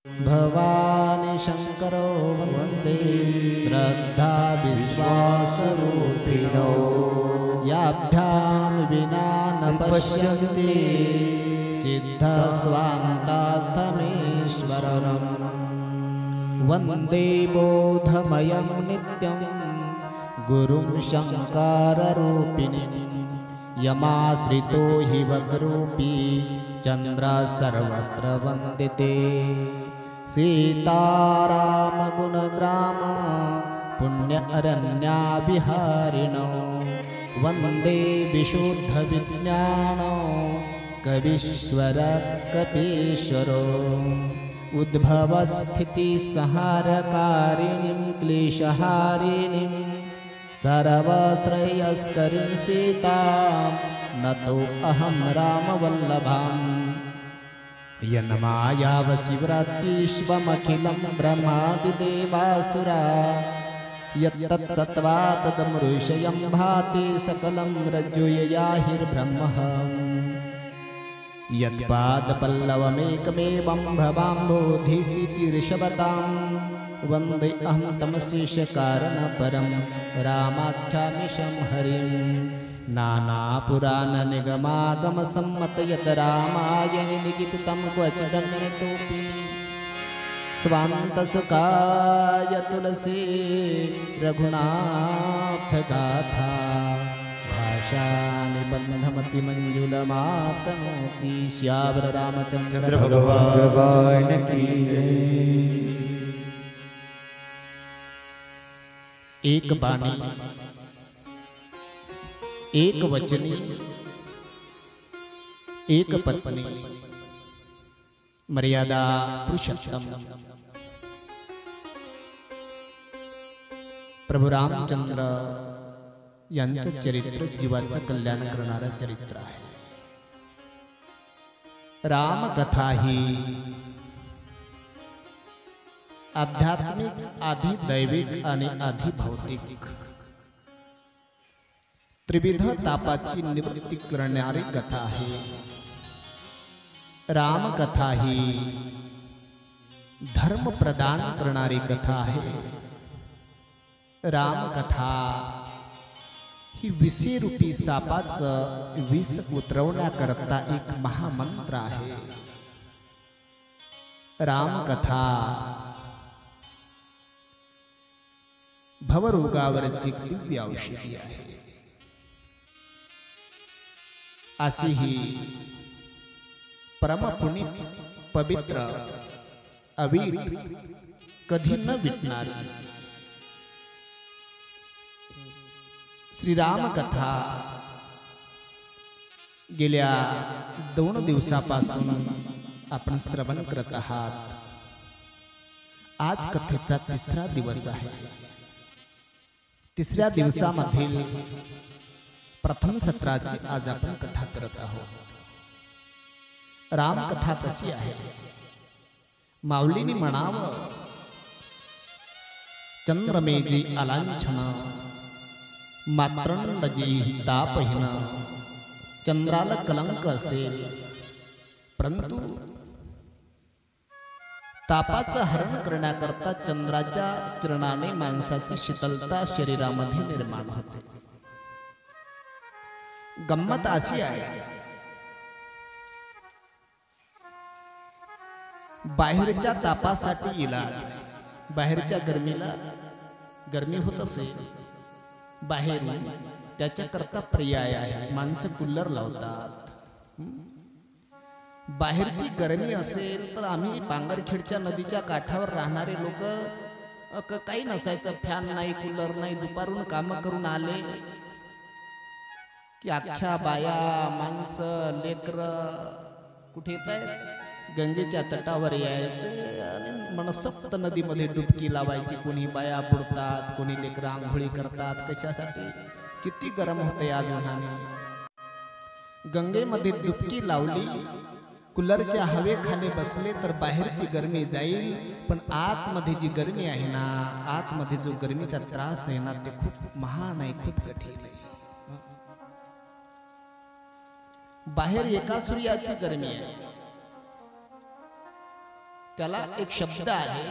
भवानी शंकरो वन्दे श्रद्धा विश्वासरूपिणो याभ्यां विना न पश्यन्ति सिद्धस्वान्तास्तमेश्वरम् वन्दे बोधमयं नित्यं गुरुं शङ्कररूपिणीं यमाश्रितो हि वक्रूपी चन्द्र सर्वत्र वन्दिते सीतारामगुणग्राम पुण्य अरण्याविहारिणो वन्दे विशुद्धविज्ञानो कवीश्वर कपीश्वरो उद्भवस्थितिसंहारकारिणीं क्लेशहारिणीं सर्वश्रेयस्करीं सीतां नतो अहं रामवल्लभाम् यन्मायावशिवरात्रीष्वमखिलं ब्रह्मादिदेवासुरा यत्तत्सत्त्वा तदमृषयं भाति सकलं रज्जुययाहिर्ब्रह्मः यत्पादपल्लवमेकमेवं भवाम्बोधिस्थितिर्षभतां वन्दे अहं तमशेषकारणपरं रामाख्यामीशं हरिं नानापुराणनिगमागमसम्मतयत रामायणे लिखितं क्वचिदन्यतोऽपि स्वान्तसुखाय तुलसी रघुनाथगाथा भाषानिबन्धमतिमञ्जुलमातनोति श्यावर रामचन्द्र भगवान की एक बाणी एक वचनी एक पत्नी मर्यादा पुरुषोत्तम प्रभू रामचंद्र यांचं चरित्र जीवाचं कल्याण करणारं चरित्र आहे. रामकथा ही आध्यात्मिक आधी दैविक आणि आधी भौतिक त्रिविध तापाची निवृत्ती करणारी कथा आहे. रामकथा ही धर्म प्रदान करणारी कथा आहे. रामकथा ही विषरूपी सापाचं विष उतरवण्याकरता एक महामंत्र आहे. रामकथा भवरोगावरची दिव्य औषधी आहे. अशी ही परमपुनीत पवित्र अवीट कधी न विटणारी श्रीरामकथा गेल्या 2 दिवसापासून आपण श्रवण करत आहात. आज कथेचा 3रा दिवस आहे. 3ऱ्या दिवसामधील प्रथम सत्राची आज आपण कथा करत आहोत. रामकथा कशी आहे? माऊलीनी म्हणावं, चंद्रमेजी अलांछन मात्रंडजी तापहीन. चंद्राला कलंक असेल परंतु तापाचं हरण करण्याकरता चंद्राच्या किरणाने माणसाची शीतलता शरीरामध्ये निर्माण होते. गंमत अशी आहे, बाहेरच्या तापासाठी इलाज, बाहेरच्या गरमी होत असेल बाहेर, त्याच्याकरता पर्याय आहे. माणसं कूलर लावतात. बाहेरची गरमी असेल तर आम्ही पांगरखेडच्या नदीच्या काठावर राहणारे लोक काही नसायचं, फॅन नाही, कूलर नाही, दुपारून काम करून आले की अख्ख्या बाया माणसं लेकर कुठे येत आहे, गंगेच्या तटावर यायचे आणि मनसोक्त नदीमध्ये डुबकी लावायची. कोणी बाया बुडतात, कोणी लेकर आंघोळी करतात. कशासाठी? किती गरम होते आज उन्हाने. गंगेमध्ये डुबकी लावली, कूलरच्या हवेखाली बसले तर बाहेरची गरमी जाईल, पण आतमध्ये जी गरमी आहे ना, आतमध्ये जो गरमीचा त्रास आहे ना, ते खूप महान आहे, खूप कठीण आहे. बाहेर एका सूर्याची गरमी आहे, त्याला एक शब्द आहे,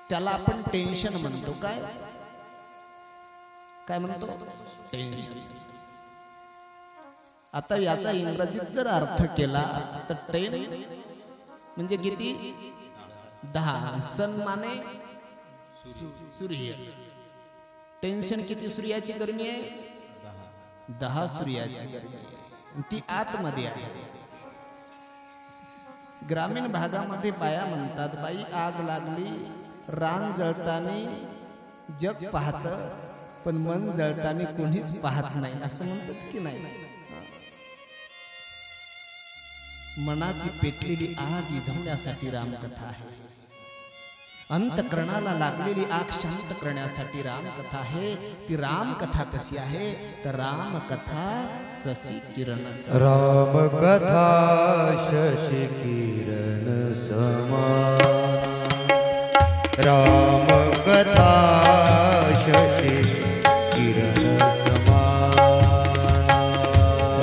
त्याला आपण टेन्शन म्हणतो. काय काय म्हणतो? टेन्शन. आता याचा इंग्रजीत जर अर्थ केला तर टेन म्हणजे किती? 10. सन माने सूर्य. टेन्शन किती सूर्याची गरमी आहे? 10 सूर्याची गरमी आहे. ती आतमध्ये आहे. ग्रामीण भागामध्ये बाया म्हणतात, बाई आग लागली, रान जळताना जग पाहत पण मन जळताना कोणीच पाहत नाही, असं म्हणतात की नाही? मनाची पेटलेली आग विझवण्यासाठी रामकथा आहे. अंतकरणाला लागलेली आग शांत करण्यासाठी रामकथा आहे. ती रामकथा कशी आहे? तर रामकथा शशी किरण सम. रामकथा शशी किरण समान. रामकथा शशी किरण समान.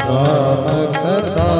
रामकथा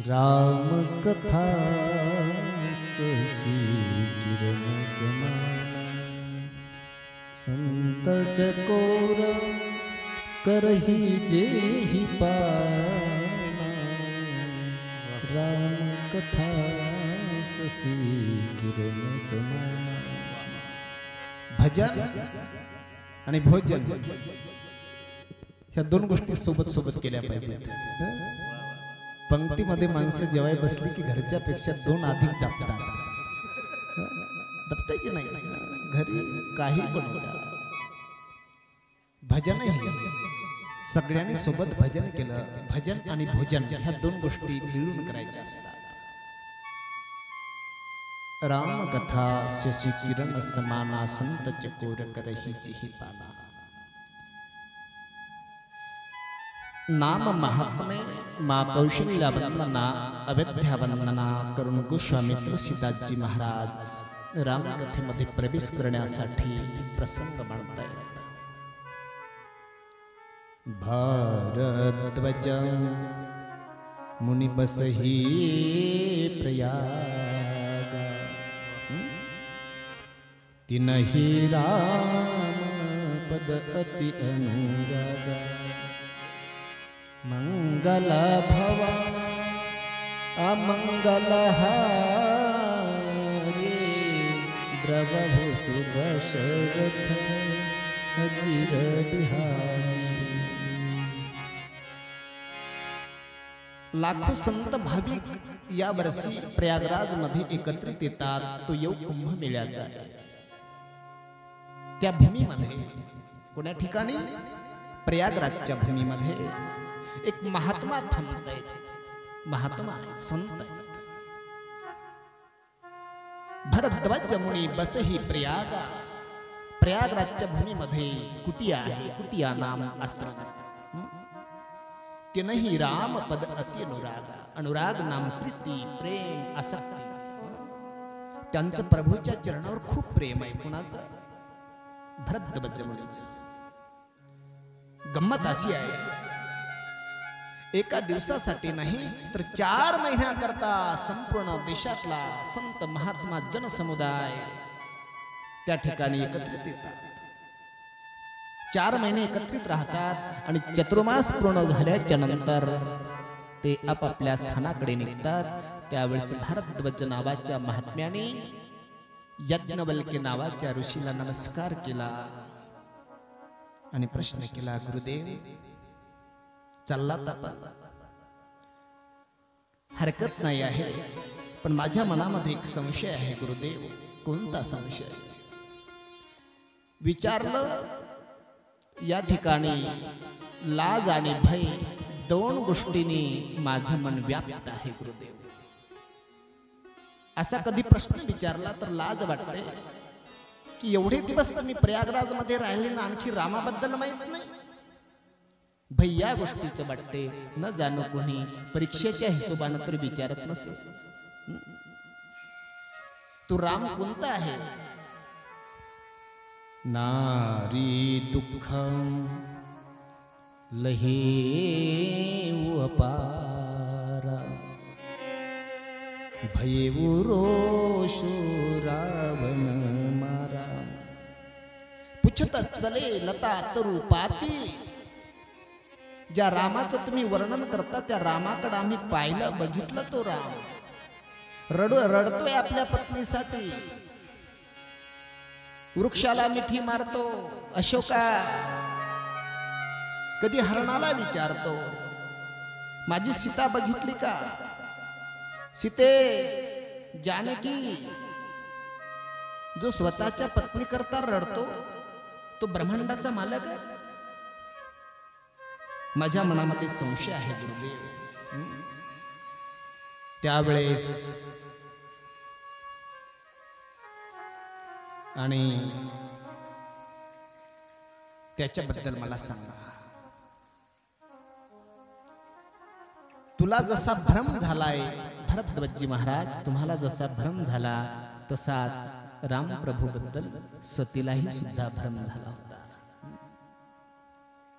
राम कथा शशी किरण समान संत चकोर करही जेहि पाना राम कथा शशी किरण समान. भजन आणि भोजन ह्या दोन गोष्टी सोबत सोबत केल्या पाहिजेत. पंक्तीमध्ये माणसं जेवाय बसली की घरच्या पेक्षा 2 अधिक दाबतात. दाबताय की नाही? घरी काही बनवता भजनही सगळ्यांनी सोबत भजन केलं. भजन आणि भोजन ह्या 2 गोष्टी मिळून करायच्या असतात. रामकथा शशि किरण समाना संत चकोर करही जिहि पाना। नाम महात्मे माँ कौशल्या वंदना अवध्या वंदना करून गोस्वामी तुलसीदासजी महाराज रामकथेमध्ये प्रवेश करण्यासाठी प्रसंग मांडतायत। भारद्वाज मुनि बसही प्रयाग तिनहि राम पद अति अनुराग। मंगल भवा अमंगल हारे द्रवभु सुदशरथ अजिर बिहारी। लाखो संत भाविक या वर्षी प्रयागराज मध्ये एकत्रित येतात। तो योग कुंभमेळ्याचा आहे। त्या भूमीमध्ये कोण्या ठिकाणी प्रयागराजच्या भूमीमध्ये एक महात्मा थांबतायत। महात्मा आहेत, संत आहेत। भरद्वाज मुनी बसही प्रयागा। प्रयागराजच्या भूमीमध्ये कुटिया आहे। कुटिया नाम आश्रम। तिनही राम पद अति अनुराग। अनुराग नाम प्रीती प्रेम आसक्ती। त्यांचं प्रभूच्या चरणावर खूप प्रेम आहे। कुणाचं? भरद्वाज मुनीचं। गंमत अशी आहे, एका दिवसासाठी नाही तर 4 महिन्याकरता संपूर्ण देशातला संत महात्मा जनसमुदाय त्या ठिकाणी एकत्रित येतात। 4 महिने एकत्रित राहतात आणि चतुर्मास पूर्ण झाल्याच्या नंतर ते आपापल्या स्थानाकडे निघतात। त्यावेळेस भारद्वाज नावाच्या महात्म्याने यज्ञवल्क्य नावाच्या ऋषीला नमस्कार केला आणि प्रश्न केला, गुरुदेव चाललात आपण? हरकत नाही आहे, पण माझ्या मनामध्ये एक संशय आहे गुरुदेव। कोणता संशय? विचारलं। या ठिकाणी लाज आणि भय 2 गोष्टींनी माझं मन व्याप्त आहे गुरुदेव। असा कधी प्रश्न विचारला तर लाज वाटते की एवढे दिवस तर मी प्रयागराज मध्ये राहिले ना, आणखी रामाबद्दल माहित नाही। भैया गोष्टीचं वाटते, न जाणू कोणी परीक्षेच्या हिशोबानं तर विचारत नसेल, तू राम कोणता आहे? नारी दुःखम लहे अपारा भयेऊ रोषो रावण मारा। पुछत चले लता तरु पाती। ज्या रामाचं तुम्ही वर्णन करता त्या रामाकडे आम्ही पाहिलं, बघितलं। तो राम रडतोय आपल्या पत्नीसाठी। वृक्षाला मिठी मारतो, अशोका कधी हरणाला विचारतो, माझी सीता बघितली का? सीते, जानकी, जो स्वतःच्या पत्नी करता रडतो तो ब्रह्मांडाचा मालक आहे। माझ्या मनामध्ये संशय आहे गुरुदेव। त्यावेळेस आणि त्याच्याबद्दल मला सांगा। तुला जसा भ्रम झालाय भरद्वाजी महाराज, तुम्हाला जसा भ्रम झाला तसाच रामप्रभू बद्दल सतीलाही सुद्धा भ्रम झाला होता।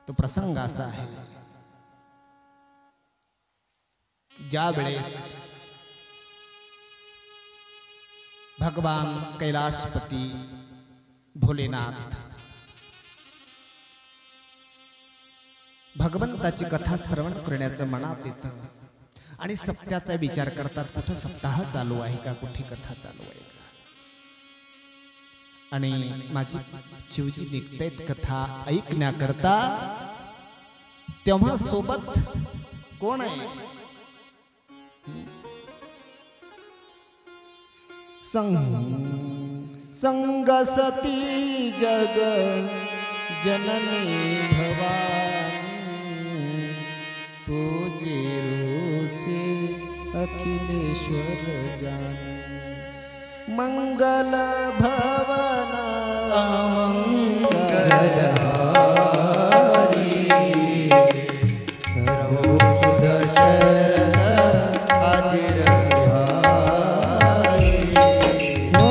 तो प्रसंग असा आहे, ज्या वेळेस भगवान कैलाशपती भोलेनाथ भगवंताची कथा श्रवण करण्याचं मनात येतं आणि सप्त्याचा विचार करतात, कुठं सप्ताह चालू आहे का, कुठे कथा चालू आहे का। आणि माझी शिवजी निघतायत कथा ऐकण्याकरता, तेव्हा सोबत कोण आहे? संग सती जग जननी भवानी पूजे से अखिलेश्वर जानी। मंगल भवन मंगलहारी प्रभु सुदर्शन अजिर बिहारी ओ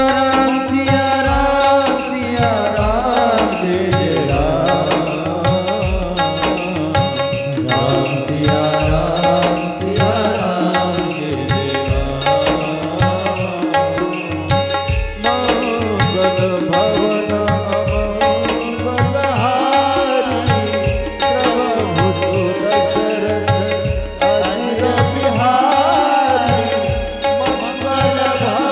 राम सिया राम जय जय राम राम सिया राम जय जय मंगल भवन मंगलहारी प्रभु सुदशरथ अजिर बिहारी मंगल भवन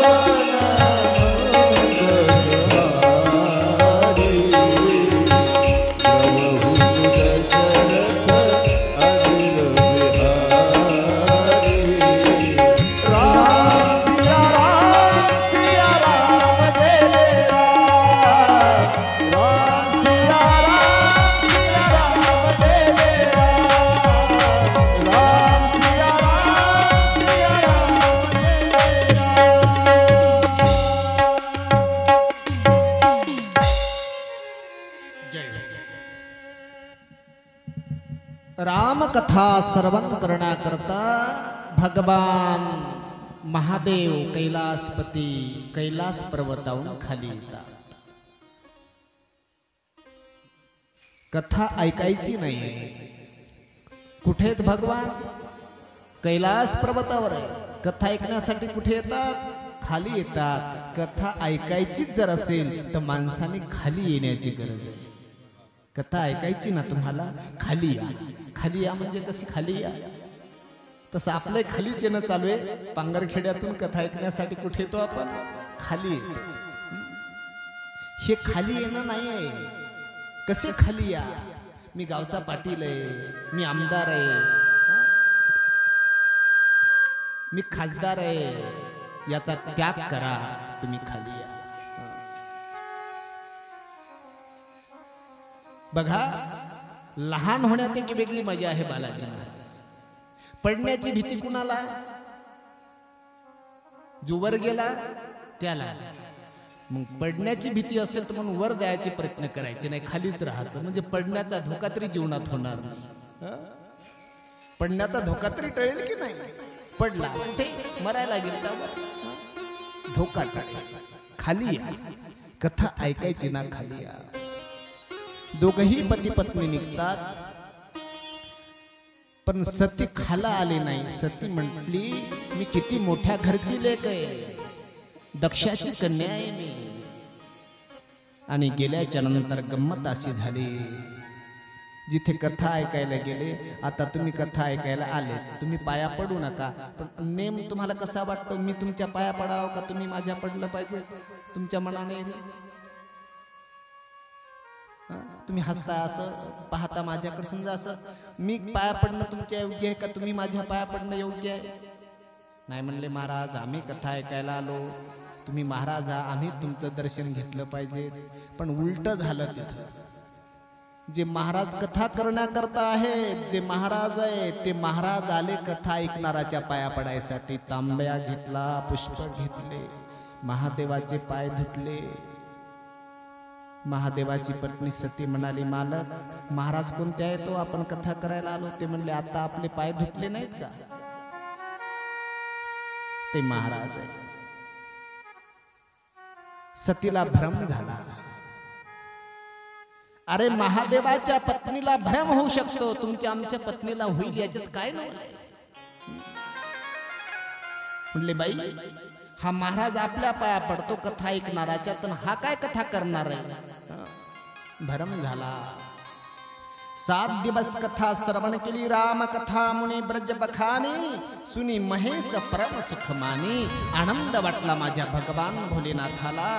मंगलहारी प्रभु सुदशरथ अजिर बिहारी राम सिया राम जय जय राम राम सिया राम जय जय राम राम सिया राम जय जय राम कथा श्रवण करण्याकरता भगवान महादेव कैलासपती कैलास पर्वतावरून खाली येतात. कथा ऐकायची नाही. कुठे आहेत भगवान? कैलास पर्वतावर आहे. कथा ऐकण्यासाठी कुठे येतात? खाली येतात. कथा ऐकायचीच जर असेल तर माणसाने खाली येण्याची गरज आहे. कथा ऐकायची ना तुम्हाला, खाली या. खाली या म्हणजे कशी खाली या? तसं आपलं खालीच येणं चालू आहे. पांगरखेड्यातून कथा ऐकण्यासाठी कुठे येतो आपण? खाली येतो. हे खाली येणं नाही आहे. कसे खाली या? मी गावचा पाटील आहे, मी आमदार आहे, मी खासदार आहे, याचा त्याग करा, तुम्ही खाली या. बघा, लहान होण्यात एक वेगळी मजा आहे बालाजी महाराज. पडण्याची भीती कुणाला? जो वर गेला त्याला. मग पडण्याची भीती असेल तर म्हणून वर जायचे प्रयत्न करायचे नाही, खालीच राहायचं. म्हणजे पडण्याचा धोका तरी जीवनात होणार नाही. पडण्याचा धोका तरी टळेल की नाही? पडला ते मरायला गेला, धोका टळेल. खाली या. कथा ऐकायची ना, खाली या. दोघही पती पत्नी निघतात, पण सती खाला आली नाही. सती म्हटली, मी किती मोठ्या घरची लेक आहे, दक्षाची कन्या आहे मी. आणि गेल्याच्या नंतर गंमत अशी झाली, जिथे कथा ऐकायला गेले, आता तुम्ही कथा ऐकायला आले, तुम्ही पाया पडू नका. पण नेम तुम्हाला कसा वाटतो? मी तुमच्या पाया पडावं का तुम्ही माझ्या पडलं पाहिजे? तुमच्या मनाने तुम्ही हसता, असं पाहता माझ्याकडे. समजा असं मी पाया पडणं तुमच्या योग्य आहे का? तुम्ही माझ्या पाया पडणं योग्य आहे? नाही म्हणले महाराज, आम्ही कथा ऐकायला आलो, तुम्ही महाराज आम्ही तुमचं दर्शन घेतलं पाहिजे. पण उलट झालं तिथं. जे महाराज कथा करण्याकरता आहे, जे महाराज आहे, ते महाराज आले कथा ऐकणाराच्या पाया पडायसाठी. तांब्या घेतला, पुष्प घेतले, महादेवाचे पाय धुतले. महादेवाची पत्नी सती म्हणाली, मालक महाराज कोणते आहे तो? आपण कथा करायला आलो. ते म्हणले, आता आपले पाय धुतले नाहीत का? ते महाराज आहे. सतीला भ्रम झाला. अरे महादेवाच्या पत्नीला भ्रम होऊ शकतो, तुमच्या आमच्या पत्नीला होईल याच्यात काय नाही. म्हणले, बाई हा महाराज आपल्या पाया पडतो कथा ऐकणाराच्या, तर हा काय कथा करणार आहे? भरम झाला. 7 दिवस कथा श्रवण केली. राम कथा मुनी ब्रज बखानी, सुनी महेश परम सुख मानी. आनंद वाटला माझ्या भगवान भोलेनाथाला.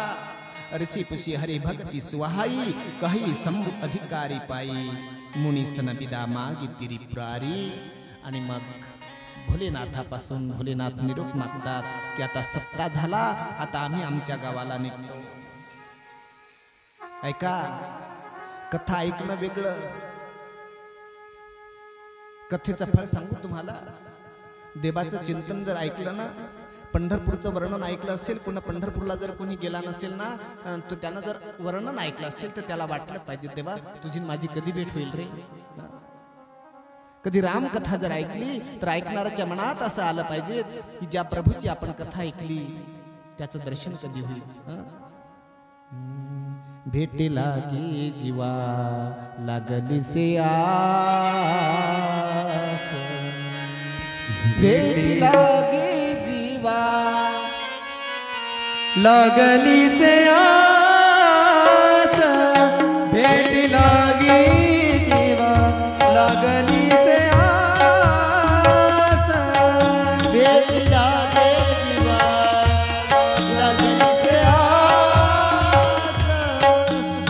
ऋषी पुषी हरी भक्ती सुहाई, काही संभू अधिकारी पायी. मुनी सन विदा मागी तिरी पुरारी. आणि मग भोलेनाथापासून भोलेनाथ निरोप मागतात की आता सप्ताह झाला, आता आम्ही आमच्या गावाला निघतो. ऐका, कथा ऐकणं वेगळं. कथेचं फळ सांगू तुम्हाला. देवाचं चिंतन जर ऐकलं ना, पंढरपूरचं वर्णन ऐकलं असेल, पुन्हा पंढरपूरला जर कोणी गेला नसेल ना, तर त्यानं जर वर्णन ऐकलं असेल तर त्याला वाटलं पाहिजे, देवा तुझी माझी कधी भेट होईल रे. कधी रामकथा जर ऐकली तर ऐकणाऱ्याच्या मनात असं आलं पाहिजे की ज्या प्रभूची आपण कथा ऐकली त्याचं दर्शन कधी होईल. भेटी लागी जीवा लागली से आस, भेटी लागी जीवा लागली से आस, भेटी लागी जीवा लागली से आस, भेटी लागे जीवा लागली से आस,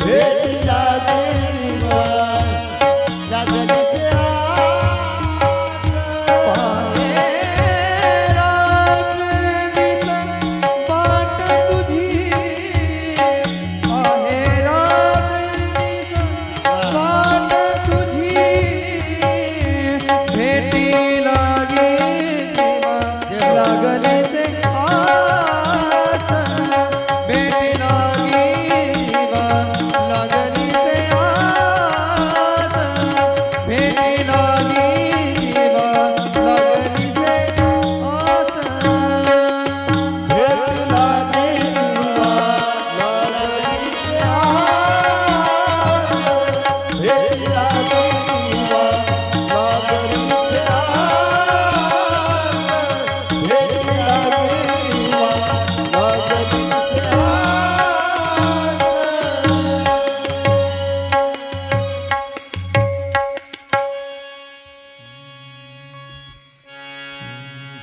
भेटी लागे जीवा लागली से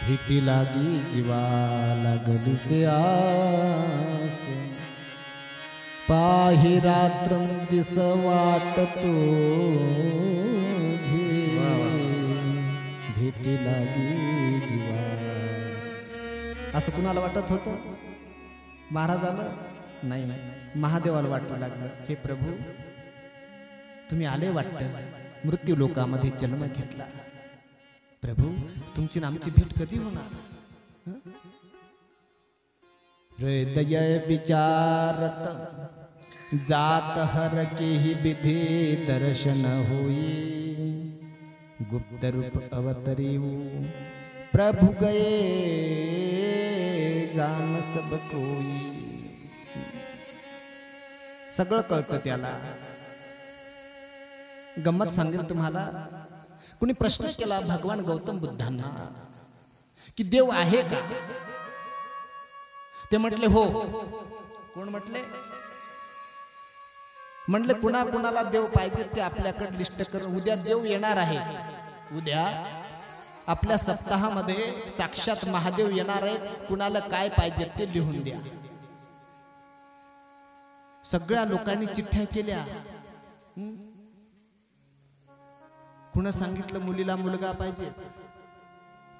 भेटी लागी जीवा लागली से आस, पाही रात्रंदिस वाट तुझी, भेटी लागी जीवा. असं कुणाला वाटत होतं? महाराजाला नाही, महादेवाला वाटू लागलं, हे प्रभू तुम्ही आले वाटतं, मृत्यू लोकामध्ये जन्म घेतला, प्रभू तुमची आमची भेट कधी होणार? हृदय विचारत जात हर के ही विधि दर्शन होई, गुप्त रूप अवतरीऊ प्रभु गए जान सब कोई. सगळं कळतं त्याला. गंमत सांगेल तुम्हाला, कुणी प्रश्न केला भगवान गौतम बुद्धांना की देव आहे का? ते म्हटले हो. कोण म्हटले? म्हटले कुणा कुणाला देव पाहिजे ते आपल्याकडे लिस्ट कर, उद्या देव येणार आहे. उद्या आपल्या सप्ताहामध्ये साक्षात महादेव येणार आहेत, कुणाला काय पाहिजे ते लिहून द्या. सगळ्या लोकांनी चिठ्ठ्या केल्या. कुणा सांगितलं मुलीला मुलगा पाहिजे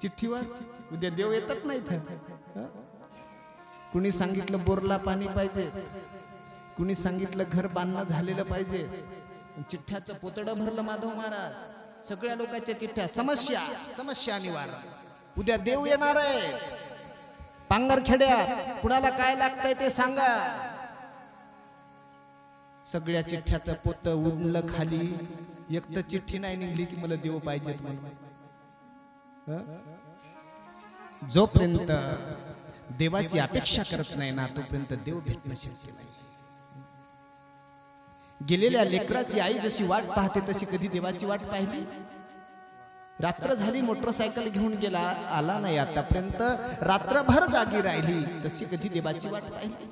चिठ्ठीवर, उद्या देव येतात नाही इथं. कुणी सांगितलं बोरला पाणी पाहिजे, कुणी सांगितलं घर बांधणं झालेलं पाहिजे. चिठ्ठ्याचं पोतडं भरलं माधव महाराज. सगळ्या लोकांच्या चिठ्ठ्या, समस्या समस्या निवारण, उद्या देव येणार आहे. पांगरखेड्यात कुणाला काय लागतंय ते सांगा. सगळ्या चिठ्ठ्याचं पोत उडलं खाली. एक तर चिठ्ठी नाही निघली की मला देव पाहिजेत म्हणून. जोपर्यंत देवाची अपेक्षा करत नाही ना तोपर्यंत देव भेटणं शक्य नाही. गेलेल्या लेकराची आई जशी वाट पाहते तशी कधी देवाची वाट पाहिली? रात्र झाली, मोटरसायकल घेऊन गेला, आला नाही आतापर्यंत, रात्रभर जागी राहिली, तशी कधी देवाची वाट पाहिली?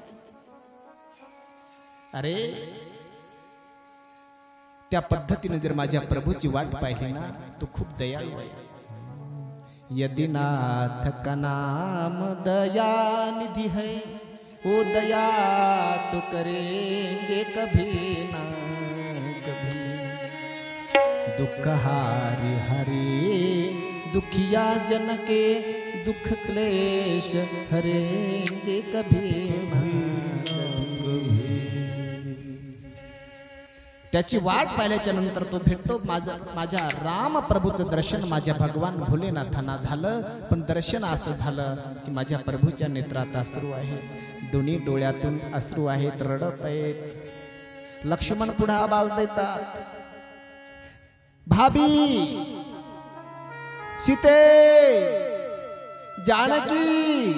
अरे त्या पद्धतीने जर माझ्या प्रभूची वाट पाहिली ना तो खूप दयाळू आहे. यदि नाथ का नाम दया निधि है, ओ दया तो करेंगे कभी ना कभी. दुख हारी हरे दुखिया जन के, दुख क्लेश हरेंगे कभी ना कभी. त्याची वाट पाहिल्याच्या नंतर तो भेटतो. माझ्या राम प्रभूचं दर्शन माझ्या भगवान भोलेनाथांना झालं. पण दर्शन असं झालं की माझ्या प्रभूच्या नेत्रात अश्रू आहे, दोन्ही डोळ्यातून अश्रू आहेत, रडत आहेत. लक्ष्मण पुढे आवाज देतात, भाभी सीते जानकी.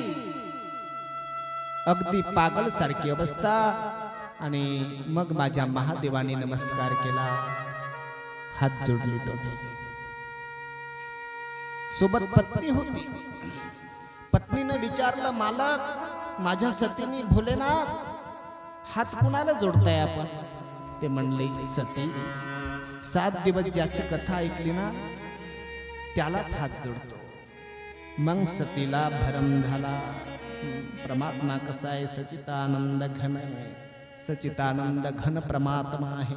अगदी पागल सारखी अवस्था. आणि मग माझ्या महादेवाने नमस्कार केला, हात जोडली दोन्ही. सोबत पत्नी होती. पत्नीने विचारलं, मालक माझ्या सतीने भोलेनाथ हात कुणाला जोडताय आपण? ते म्हणले, सती 7 दिवस ज्याची कथा ऐकली ना त्यालाच हात जोडतो. मग सतीला भरम झाला, परमात्मा कसा आहे? सचितानंद घन आहे, सचितानंद घन परमात्मा आहे.